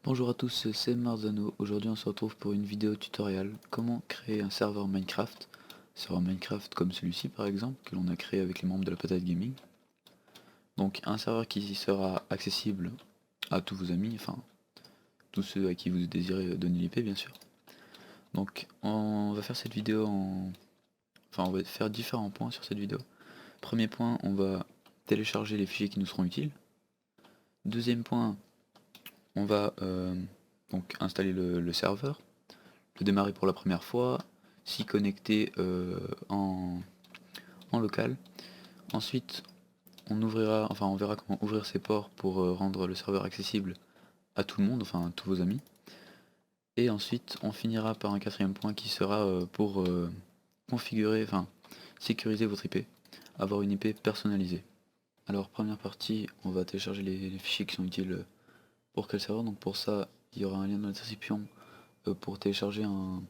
Bonjour à tous, c'est Marzano. Aujourd'hui on se retrouve pour une vidéo tutoriel comment créer un serveur Minecraft. Serveur Minecraft comme celui-ci par exemple, que l'on a créé avec les membres de la Patate Gaming. Donc un serveur qui sera accessible à tous vos amis, enfin tous ceux à qui vous désirez donner l'IP bien sûr. Donc on va faire cette vidéo en... Enfin on va faire différents points sur cette vidéo. Premier point, on va télécharger les fichiers qui nous seront utiles. Deuxième point, on va donc installer le serveur, le démarrer pour la première fois, s'y connecter en local. Ensuite, on verra comment ouvrir ces ports pour rendre le serveur accessible à tout le monde, enfin à tous vos amis. Et ensuite, on finira par un quatrième point qui sera pour configurer, enfin sécuriser votre IP, avoir une IP personnalisée. Alors première partie, on va télécharger les fichiers qui sont utiles pour quel serveur. Donc pour ça, il y aura un lien dans la description pour télécharger un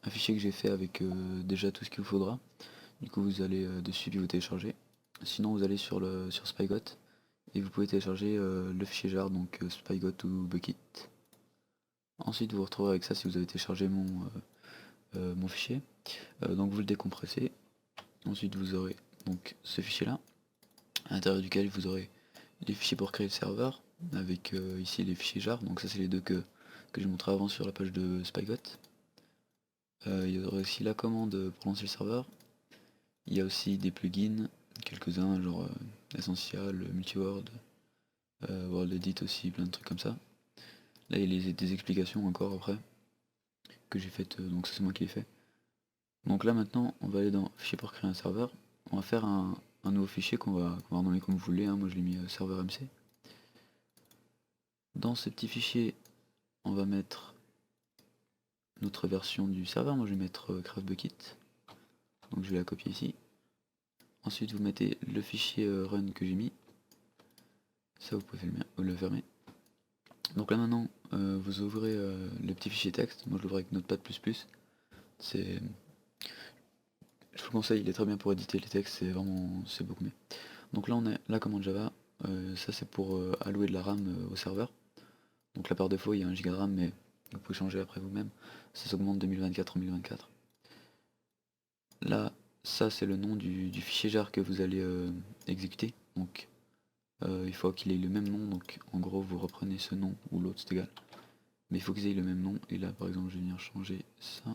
fichier que j'ai fait avec déjà tout ce qu'il vous faudra. Du coup vous allez dessus puis vous téléchargez. Sinon vous allez sur Spygot et vous pouvez télécharger le fichier jar, donc Spygot ou Bucket. Ensuite vous vous retrouverez avec ça si vous avez téléchargé mon fichier. Donc vous le décompressez. Ensuite vous aurez donc ce fichier là, à l'intérieur duquel vous aurez les fichiers pour créer le serveur, avec ici les fichiers jar, donc ça c'est les deux que j'ai montré avant sur la page de Spygot. Il y aura aussi la commande pour lancer le serveur. Il y a aussi des plugins, quelques-uns, genre Essential, Multiword, World Edit aussi, plein de trucs comme ça. Là il y a des explications encore après, que j'ai faites, donc ça c'est moi qui l'ai fait. Donc là maintenant on va aller dans fichier pour créer un serveur. On va faire un nouveau fichier qu'on va renommer comme vous voulez, hein. Moi je l'ai mis serveur MC. Dans ce petit fichier on va mettre notre version du serveur, moi je vais mettre CraftBucket. Donc je vais la copier ici. Ensuite vous mettez le fichier run que j'ai mis. Ça vous pouvez le fermer. Donc là maintenant vous ouvrez le petit fichier texte. Moi je l'ouvre avec Notepad++. C'est... Je vous conseille, il est très bien pour éditer les textes, c'est beaucoup mieux. Donc là on a la commande Java, ça c'est pour allouer de la RAM au serveur. Donc là par défaut il y a 1 Go de RAM, mais vous pouvez changer après vous-même. Ça s'augmente 2024 en 2024. Là, ça c'est le nom du fichier jar que vous allez exécuter. Donc il faut qu'il ait le même nom, donc en gros vous reprenez ce nom ou l'autre, c'est égal. Mais il faut qu'ils aient le même nom, et là par exemple je vais venir changer ça.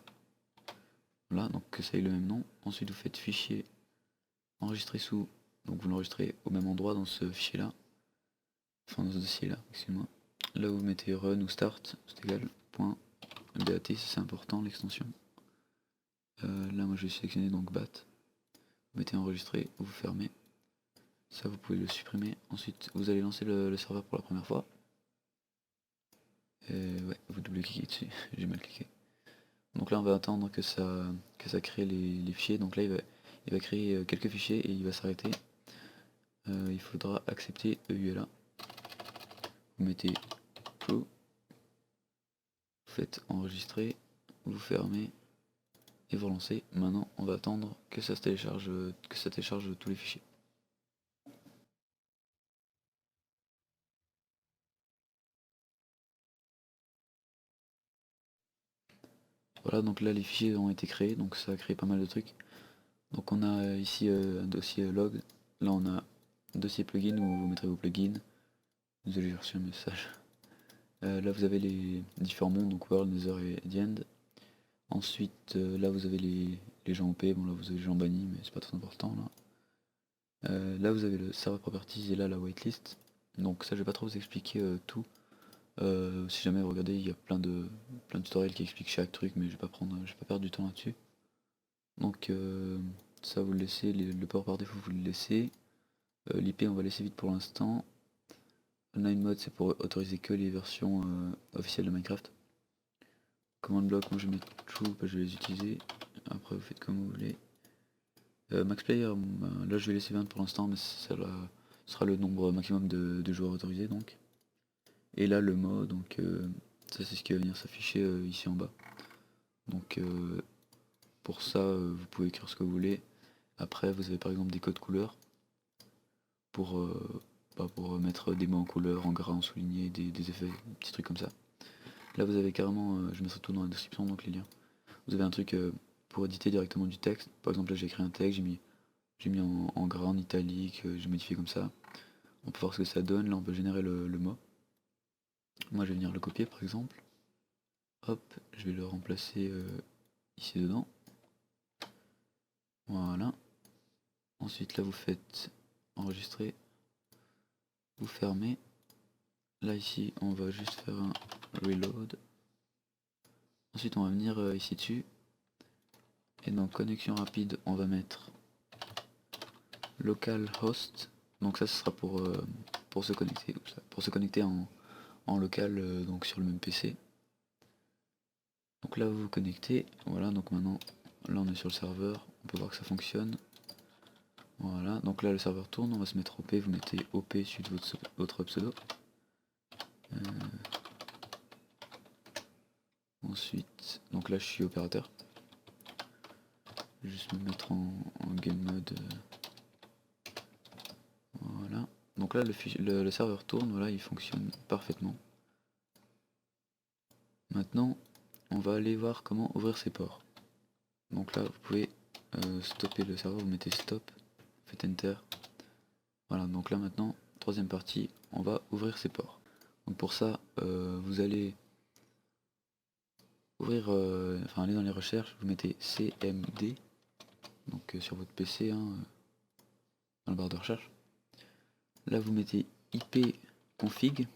Voilà, donc que ça ait le même nom. Ensuite vous faites fichier enregistrer sous, donc vous l'enregistrez au même endroit dans ce fichier là. Enfin dans ce dossier là, excusez-moi. Là vous mettez run ou start, c'est égal, point .bat, c'est important l'extension. Là moi je vais sélectionner donc bat. Vous mettez enregistrer, vous fermez. Ça vous pouvez le supprimer. Ensuite vous allez lancer le serveur pour la première fois. Ouais, vous double-cliquez dessus, j'ai mal cliqué. Donc là on va attendre que ça crée les fichiers. Donc là il va créer quelques fichiers et il va s'arrêter. Il faudra accepter EULA. Vous mettez true. Vous faites enregistrer, vous fermez et vous relancez. Maintenant on va attendre que ça télécharge tous les fichiers. Voilà, donc là les fichiers ont été créés, donc ça a créé pas mal de trucs. Donc on a ici un dossier log. Là on a un dossier plugin où vous mettrez vos plugins. Désolé, j'ai reçu un message. Là vous avez les différents mondes, donc World, Nether et The End. Ensuite là vous avez les gens OP, bon là vous avez les gens bannis mais c'est pas très important là. Là vous avez le server properties et là la waitlist. Donc ça je vais pas trop vous expliquer tout. Si jamais vous regardez, il y a plein de tutoriels qui expliquent chaque truc, mais je vais pas perdre du temps là-dessus. Donc ça vous le laissez, le port par défaut vous le laissez. L'IP on va laisser vite pour l'instant. Online mode c'est pour autoriser que les versions officielles de Minecraft. Command block, moi je vais mettre true, je vais les utiliser. Après vous faites comme vous voulez. Max player, là je vais laisser 20 pour l'instant, mais ça sera le nombre maximum de joueurs autorisés donc. Et là le mot, donc ça c'est ce qui va venir s'afficher ici en bas. Donc pour ça vous pouvez écrire ce que vous voulez. Après vous avez par exemple des codes couleurs pour mettre des mots en couleur, en gras, en souligné, des effets, des petits trucs comme ça. Là vous avez carrément, je mettrai tout dans la description donc les liens. Vous avez un truc pour éditer directement du texte. Par exemple là j'ai écrit un texte, j'ai mis en gras, en italique, j'ai modifié comme ça. On peut voir ce que ça donne, là on peut générer le mot. Moi je vais venir le copier par exemple. Hop, je vais le remplacer ici dedans. Voilà. Ensuite là vous faites enregistrer. Vous fermez. Là ici on va juste faire un reload. Ensuite on va venir ici dessus. Et dans connexion rapide on va mettre localhost. Donc ça ce sera pour se connecter. Pour se connecter en local donc sur le même PC. Donc là vous vous connectez. Voilà, donc maintenant là on est sur le serveur. On peut voir que ça fonctionne. Voilà, donc là le serveur tourne, on va se mettre OP, vous mettez OP suite de votre pseudo. Ensuite, donc là je suis opérateur. Je vais juste me mettre en game mode. Voilà. Donc là le serveur tourne, voilà, il fonctionne parfaitement. Maintenant, on va aller voir comment ouvrir ces ports. Donc là vous pouvez stopper le serveur, vous mettez stop, faites enter. Voilà, donc là maintenant, troisième partie, on va ouvrir ces ports. Donc pour ça, vous allez ouvrir, enfin aller dans les recherches, vous mettez CMD, donc sur votre PC, hein, dans la barre de recherche. Là vous mettez IP config,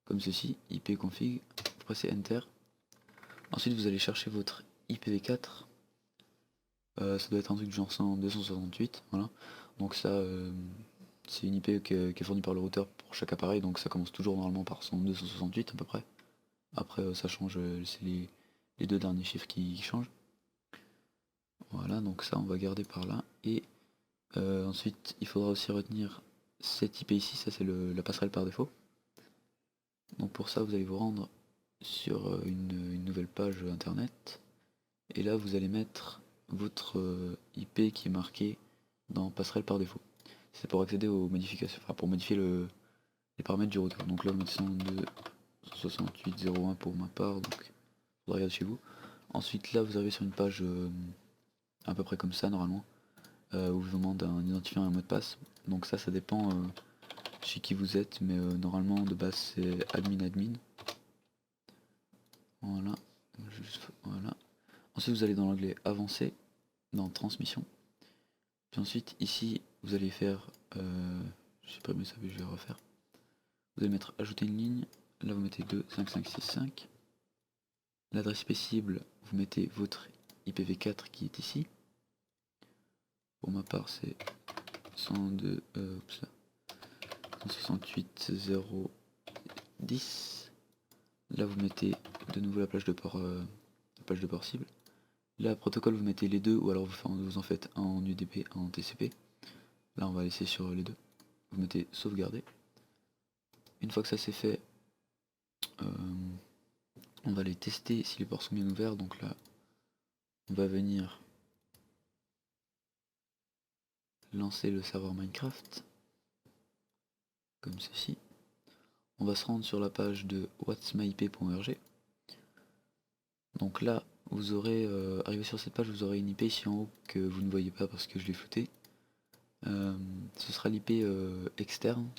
comme ceci, IP config, vous pressez enter. Ensuite vous allez chercher votre IPv4, ça doit être un truc du genre 268, voilà. Donc ça, c'est une IP qui est fournie par le routeur pour chaque appareil, donc ça commence toujours normalement par 268 à peu près. Après ça change, c'est les deux derniers chiffres qui changent. Voilà, donc ça on va garder par là. Et ensuite il faudra aussi retenir cette IP ici, ça c'est la passerelle par défaut. Donc pour ça vous allez vous rendre sur une nouvelle page internet. Et là vous allez mettre votre IP qui est marqué dans passerelle par défaut. C'est pour accéder aux modifications, enfin pour modifier les paramètres du routeur. Donc là vous mettez 102.68.01 pour ma part, donc vous regardez chez vous. Ensuite là vous arrivez sur une page à peu près comme ça normalement, où vous demande un identifiant et un mot de passe. Donc ça dépend chez qui vous êtes, mais normalement de base c'est admin. Voilà. Voilà. Ensuite vous allez dans l'onglet avancé, dans transmission. Puis ensuite ici vous allez faire, j'ai pas mis ça mais je vais refaire. Vous allez mettre ajouter une ligne, là vous mettez 25565. L'adresse IP cible, vous mettez votre IPv4 qui est ici. Pour ma part c'est 168.0.10. Là vous mettez de nouveau la plage de port cible. Là protocole vous mettez les deux ou alors vous en faites un en UDP, un en TCP. Là on va laisser sur les deux. Vous mettez sauvegarder. Une fois que ça c'est fait, on va aller tester si les ports sont bien ouverts. Donc là on va venir lancer le serveur Minecraft comme ceci. On va se rendre sur la page de whatsmyip.org. Donc là vous aurez, arrivé sur cette page, vous aurez une IP ici en haut que vous ne voyez pas parce que je l'ai flouté. Ce sera l'IP externe.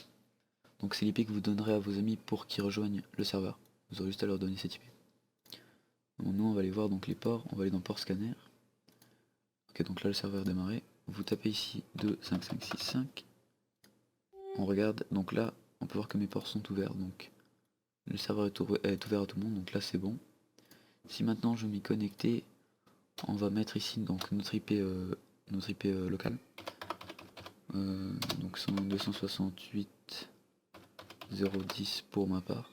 Donc c'est l'IP que vous donnerez à vos amis pour qu'ils rejoignent le serveur. Vous aurez juste à leur donner cette IP. Bon, nous on va aller voir donc les ports, on va aller dans port scanner. Ok, donc là le serveur a démarré. Vous tapez ici 25565. On regarde, donc là on peut voir que mes ports sont ouverts. Donc le serveur est ouvert à tout le monde, donc là c'est bon. Si maintenant je m'y connecter, on va mettre ici donc notre IP locale. Donc 268.0.10 pour ma part.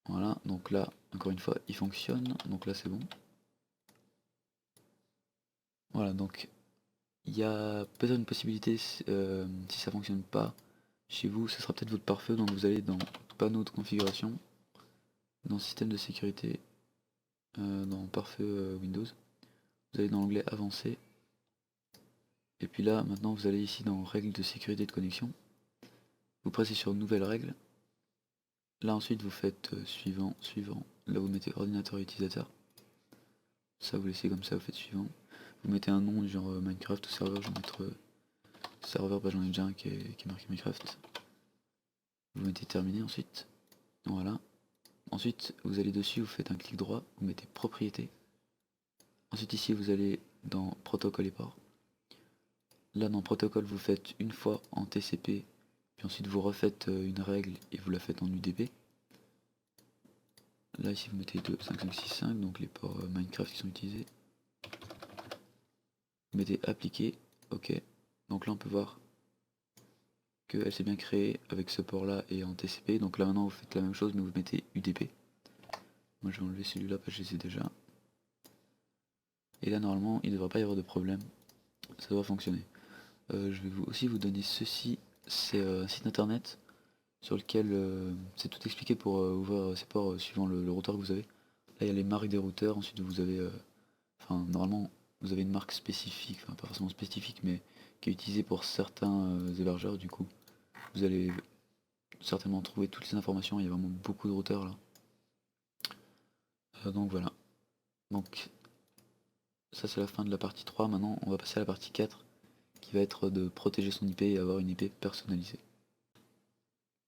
Voilà, donc là, encore une fois, il fonctionne, donc là c'est bon. Voilà, donc il y a peut-être une possibilité, si ça fonctionne pas chez vous, ce sera peut-être votre pare-feu, donc vous allez dans panneau de configuration, dans système de sécurité, dans pare-feu Windows, vous allez dans l'onglet avancé, et puis là, maintenant vous allez ici dans règles de sécurité de connexion, vous pressez sur nouvelle règle, Là ensuite vous faites suivant, là vous mettez ordinateur et utilisateur, ça vous laissez comme ça, vous faites suivant, vous mettez un nom du genre Minecraft ou serveur, je vais mettre serveur, j'en ai déjà un qui est marqué Minecraft, vous mettez terminé ensuite, voilà, ensuite vous allez dessus, vous faites un clic droit, vous mettez propriété, ensuite ici vous allez dans protocole et port, là dans protocole vous faites une fois en TCP, puis ensuite vous refaites une règle et vous la faites en UDP. Là ici vous mettez 2, 5, 5, 6, 5, donc les ports Minecraft qui sont utilisés. Vous mettez appliquer, ok. Donc là on peut voir qu'elle s'est bien créée avec ce port là et en TCP. Donc là maintenant vous faites la même chose mais vous mettez UDP. Moi je vais enlever celui-là parce que je les ai déjà. Et là normalement il ne devrait pas y avoir de problème. Ça doit fonctionner. Je vais aussi vous donner ceci. C'est un site internet sur lequel c'est tout expliqué pour ouvrir ces ports suivant le routeur que vous avez. Là il y a les marques des routeurs, ensuite vous avez, enfin normalement vous avez une marque spécifique, enfin pas forcément spécifique mais qui est utilisée pour certains hébergeurs, du coup vous allez certainement trouver toutes les informations, il y a vraiment beaucoup de routeurs là. Donc voilà, donc ça c'est la fin de la partie 3, maintenant on va passer à la partie 4 qui va être de protéger son IP et avoir une IP personnalisée.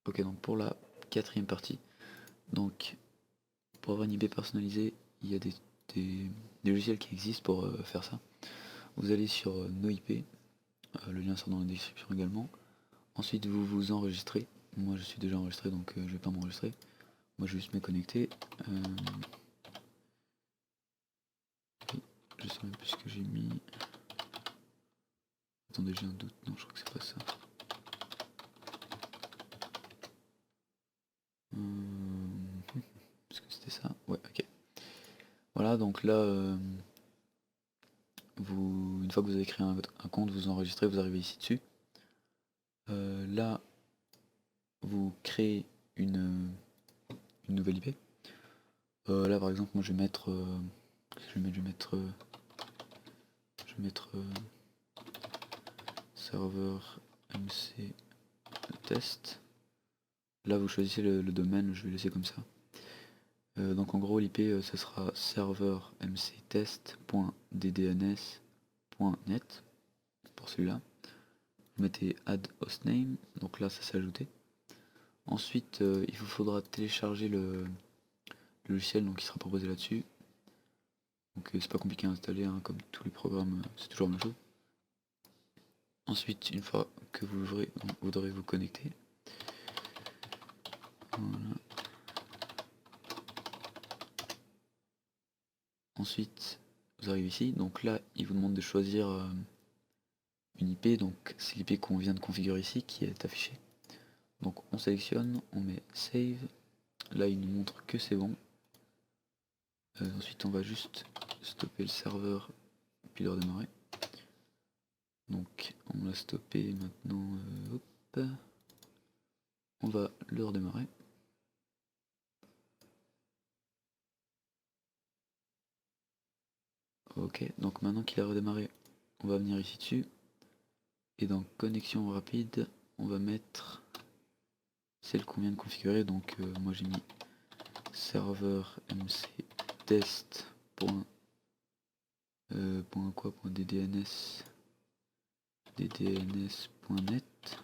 Ok, donc pour la quatrième partie, donc pour avoir une IP personnalisée, il y a des logiciels qui existent pour faire ça. Vous allez sur nos IP, le lien sera dans la description également. Ensuite vous vous enregistrez. Moi je suis déjà enregistré donc je vais pas m'enregistrer. Moi je vais juste me connecter. Je sais même plus ce que j'ai mis. Attendez, j'ai un doute. Non, je crois que c'est pas ça. Est-ce que c'était ça? Ouais, ok. Voilà, donc là, une fois que vous avez créé un compte, vous enregistrez, vous arrivez ici dessus. Là, vous créez une nouvelle IP. Là, par exemple, moi, je vais mettre, serveur MC test. Là, vous choisissez le domaine, je vais laisser comme ça. Donc en gros l'IP ce sera serveur mctest.ddns.net pour celui-là. Vous mettez add hostname, donc là ça s'est ajouté. Ensuite il vous faudra télécharger le logiciel donc, qui sera proposé là-dessus. Donc c'est pas compliqué à installer, hein, comme tous les programmes, c'est toujours la même chose. Ensuite une fois que vous l'ouvrez, vous devrez vous connecter. Voilà. Ensuite vous arrivez ici, donc là il vous demande de choisir une IP, donc c'est l'IP qu'on vient de configurer ici qui est affichée. Donc on sélectionne, on met save, là il nous montre que c'est bon. Ensuite on va juste stopper le serveur puis le redémarrer. Donc on l'a stoppé maintenant, hop, on va le redémarrer. Ok, donc maintenant qu'il a redémarré, on va venir ici dessus. Et dans connexion rapide, on va mettre celle qu'on vient de configurer. Donc moi j'ai mis serveur mc test. ddns.net.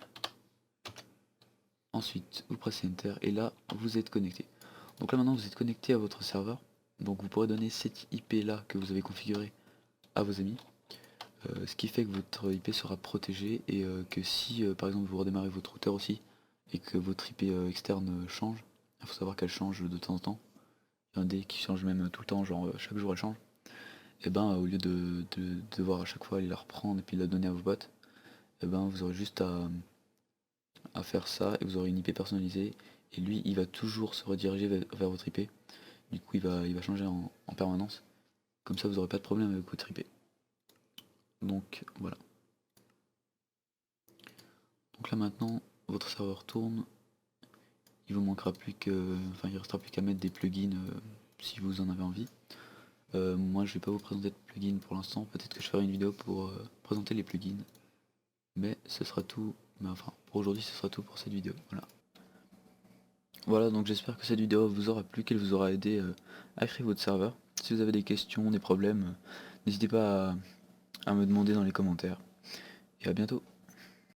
Ensuite vous pressez enter et là vous êtes connecté. Donc là maintenant vous êtes connecté à votre serveur. Donc vous pourrez donner cette IP là que vous avez configurée à vos amis. Ce qui fait que votre IP sera protégée et que si par exemple vous redémarrez votre routeur aussi et que votre IP externe change, il faut savoir qu'elle change de temps en temps. Il y a un dé qui change même tout le temps, genre chaque jour elle change. Et ben au lieu de devoir à chaque fois aller la reprendre et puis la donner à vos bots, et ben vous aurez juste à faire ça et vous aurez une IP personnalisée et lui il va toujours se rediriger vers votre IP. Du coup il va changer en permanence. Comme ça vous n'aurez pas de problème avec votre IP. Donc voilà. Donc là maintenant votre serveur tourne. Il vous manquera plus que. Enfin il restera plus qu'à mettre des plugins si vous en avez envie. Moi je vais pas vous présenter de plugins pour l'instant, peut-être que je ferai une vidéo pour présenter les plugins. Mais ce sera tout. Mais enfin pour aujourd'hui ce sera tout pour cette vidéo. Voilà. Voilà, donc j'espère que cette vidéo vous aura plu, qu'elle vous aura aidé à créer votre serveur. Si vous avez des questions, des problèmes, n'hésitez pas à me demander dans les commentaires. Et à bientôt.